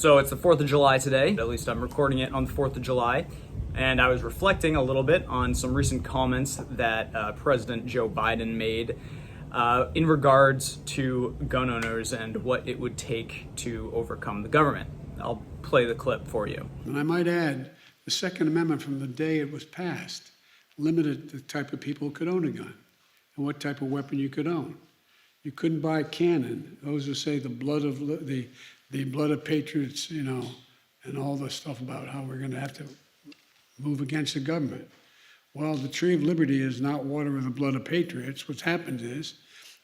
So it's the 4th of July today, at least I'm recording it on the 4th of July, and I was reflecting a little bit on some recent comments that President Joe Biden made in regards to gun owners and what it would take to overcome the government. I'll play the clip for you. And I might add, the Second Amendment from the day it was passed limited the type of people who could own a gun and what type of weapon you could own. You couldn't buy a cannon. Those who say the blood of patriots, and all the stuff about how we're going to have to move against the government. Well, the tree of liberty is not water with the blood of patriots. What's happened is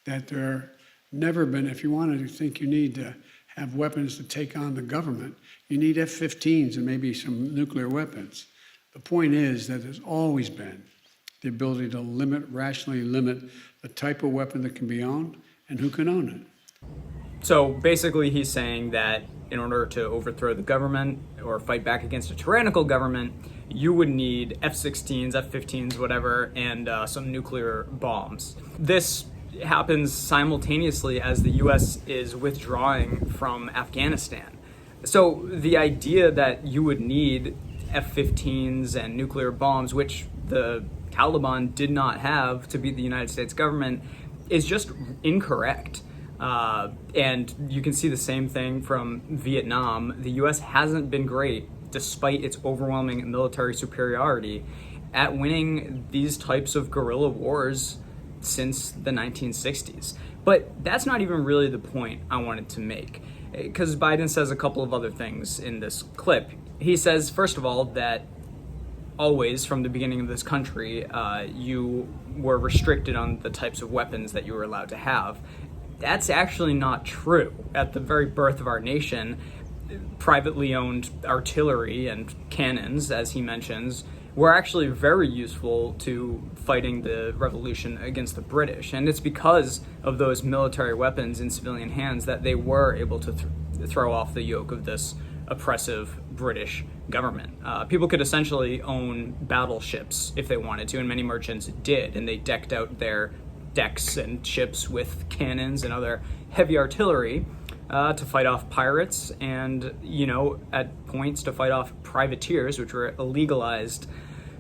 that there never been, if you wanted to think you need to have weapons to take on the government, you need F-15s and maybe some nuclear weapons. The point is that there's always been the ability to rationally limit the type of weapon that can be owned and who can own it. So basically he's saying that in order to overthrow the government or fight back against a tyrannical government, you would need F-16s, F-15s, whatever, and some nuclear bombs. This happens simultaneously as the U.S. is withdrawing from Afghanistan. So the idea that you would need F-15s and nuclear bombs, which the Taliban did not have to beat the United States government, is just incorrect. And you can see the same thing from Vietnam. The U.S. hasn't been great, despite its overwhelming military superiority, at winning these types of guerrilla wars since the 1960s. But that's not even really the point I wanted to make, because Biden says a couple of other things in this clip. He says, first of all, that always from the beginning of this country, you were restricted on the types of weapons that you were allowed to have. That's actually not true. At the very birth of our nation, privately owned artillery and cannons, as he mentions, were actually very useful to fighting the revolution against the British. And it's because of those military weapons in civilian hands that they were able to throw off the yoke of this oppressive British government. People could essentially own battleships if they wanted to, and many merchants did, and they decked out their decks and ships with cannons and other heavy artillery to fight off pirates and, at points to fight off privateers, which were illegalized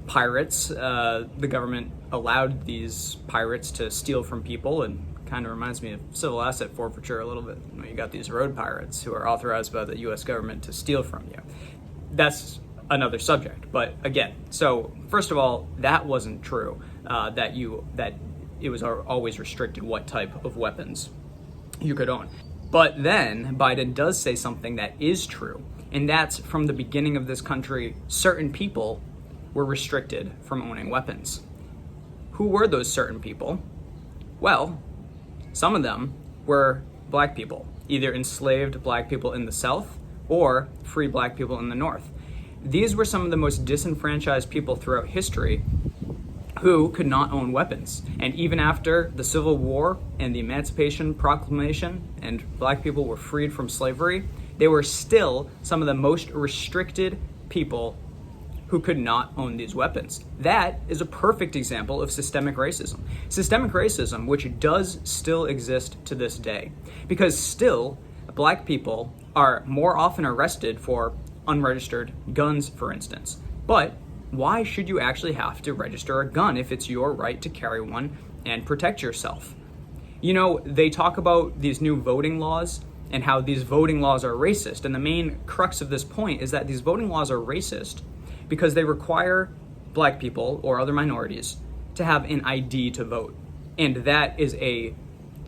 pirates. The government allowed these pirates to steal from people, and kind of reminds me of civil asset forfeiture a little bit. You got these road pirates who are authorized by the U.S. government to steal from you. That's another subject. But again, so first of all, that wasn't true, that it was always restricted what type of weapons you could own. But then Biden does say something that is true, and that's from the beginning of this country, certain people were restricted from owning weapons. Who were those certain people? Well, some of them were black people, either enslaved black people in the South or free black people in the North. These were some of the most disenfranchised people throughout history who could not own weapons. And even after the Civil War and the Emancipation Proclamation and black people were freed from slavery, they were still some of the most restricted people who could not own these weapons. That is a perfect example of systemic racism. Systemic racism, which does still exist to this day, because still black people are more often arrested for unregistered guns, for instance. But why should you actually have to register a gun if it's your right to carry one and protect yourself? They talk about these new voting laws and how these voting laws are racist. And the main crux of this point is that these voting laws are racist because they require black people or other minorities to have an ID to vote. And that is a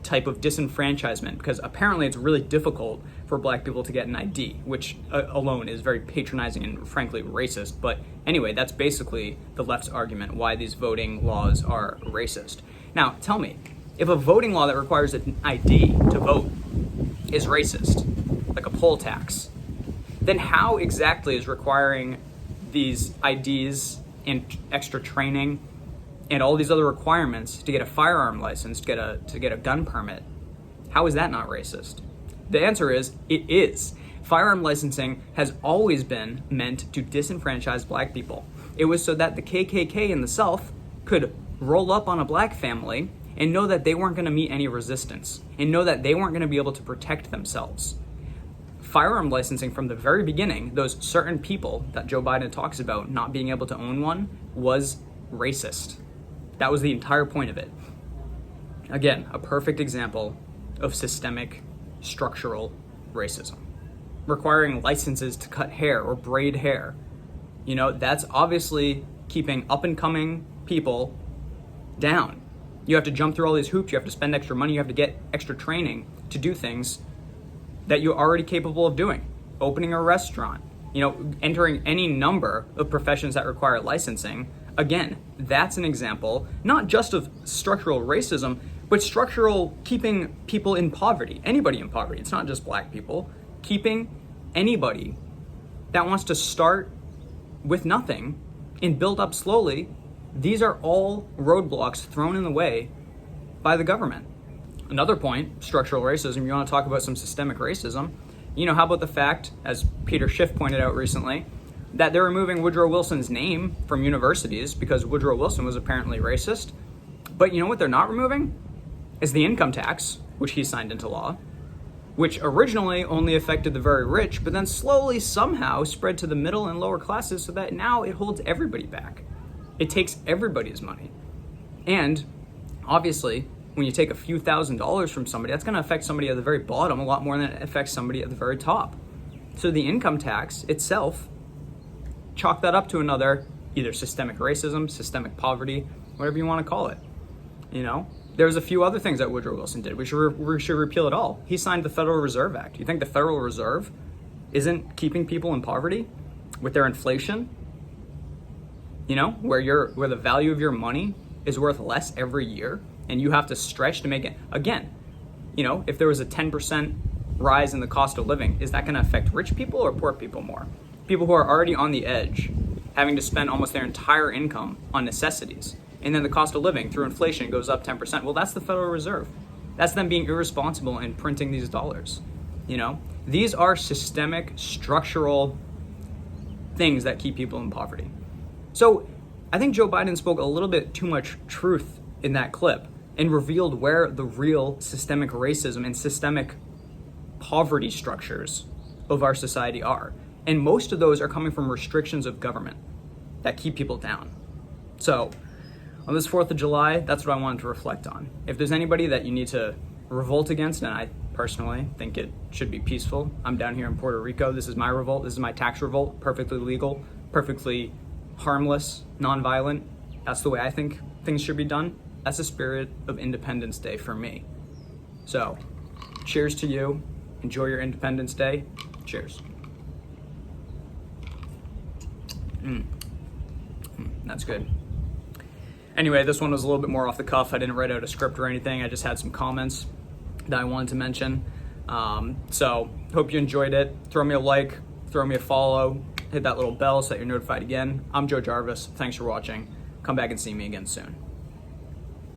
type of disenfranchisement, because apparently it's really difficult for black people to get an ID, which alone is very patronizing and frankly racist. But anyway, that's basically the left's argument why these voting laws are racist. Now, tell me, if a voting law that requires an ID to vote is racist, like a poll tax, then how exactly is requiring these IDs and extra training and all these other requirements to get a firearm license, to get a gun permit, how is that not racist? The answer is, it is. Firearm licensing has always been meant to disenfranchise black people. It was so that the KKK in the South could roll up on a black family and know that they weren't going to meet any resistance, and know that they weren't going to be able to protect themselves. firearm licensing from the very beginning, those certain people that Joe Biden talks about not being able to own one, was racist. That was the entire point of it. Again, a perfect example of systemic structural racism. Requiring licenses to cut hair or braid hair. You know, that's obviously keeping up and coming people down. You have to jump through all these hoops, you have to spend extra money, you have to get extra training to do things that you're already capable of doing. Opening a restaurant, you know, entering any number of professions that require licensing. Again, that's an example, not just of structural racism, but structural keeping people in poverty, anybody in poverty. It's not just black people. Keeping anybody that wants to start with nothing and build up slowly. These are all roadblocks thrown in the way by the government. Another point, structural racism, you want to talk about some systemic racism. You know, how about the fact, as Peter Schiff pointed out recently, that they're removing Woodrow Wilson's name from universities because Woodrow Wilson was apparently racist. But you know what they're not removing? Is the income tax, which he signed into law, which originally only affected the very rich, but then slowly somehow spread to the middle and lower classes so that now it holds everybody back. It takes everybody's money. And obviously, when you take a few $1,000s from somebody, that's going to affect somebody at the very bottom a lot more than it affects somebody at the very top. So the income tax itself, chalk that up to another either systemic racism, systemic poverty, whatever you want to call it. You know, there's a few other things that Woodrow Wilson did. We should repeal it all. He signed the Federal Reserve Act. You think the Federal Reserve isn't keeping people in poverty with their inflation? You know, where the value of your money is worth less every year and you have to stretch to make it. Again, you know, if there was a 10% rise in the cost of living, is that going to affect rich people or poor people more? People who are already on the edge, having to spend almost their entire income on necessities. And then the cost of living through inflation goes up 10%. Well, that's the Federal Reserve. That's them being irresponsible and printing these dollars. You know, these are systemic, structural things that keep people in poverty. So I think Joe Biden spoke a little bit too much truth in that clip and revealed where the real systemic racism and systemic poverty structures of our society are. And most of those are coming from restrictions of government that keep people down. So on this 4th of July, that's what I wanted to reflect on. If there's anybody that you need to revolt against, and I personally think it should be peaceful, I'm down here in Puerto Rico. This is my revolt. This is my tax revolt. Perfectly legal, perfectly harmless, nonviolent. That's the way I think things should be done. That's the spirit of Independence Day for me. So, cheers to you. Enjoy your Independence Day. Cheers. That's good. Anyway, this one was a little bit more off the cuff. I didn't write out a script or anything. I just had some comments that I wanted to mention. So, hope you enjoyed it. Throw me a like, throw me a follow, hit that little bell so that you're notified again. I'm Joe Jarvis. Thanks for watching. Come back and see me again soon.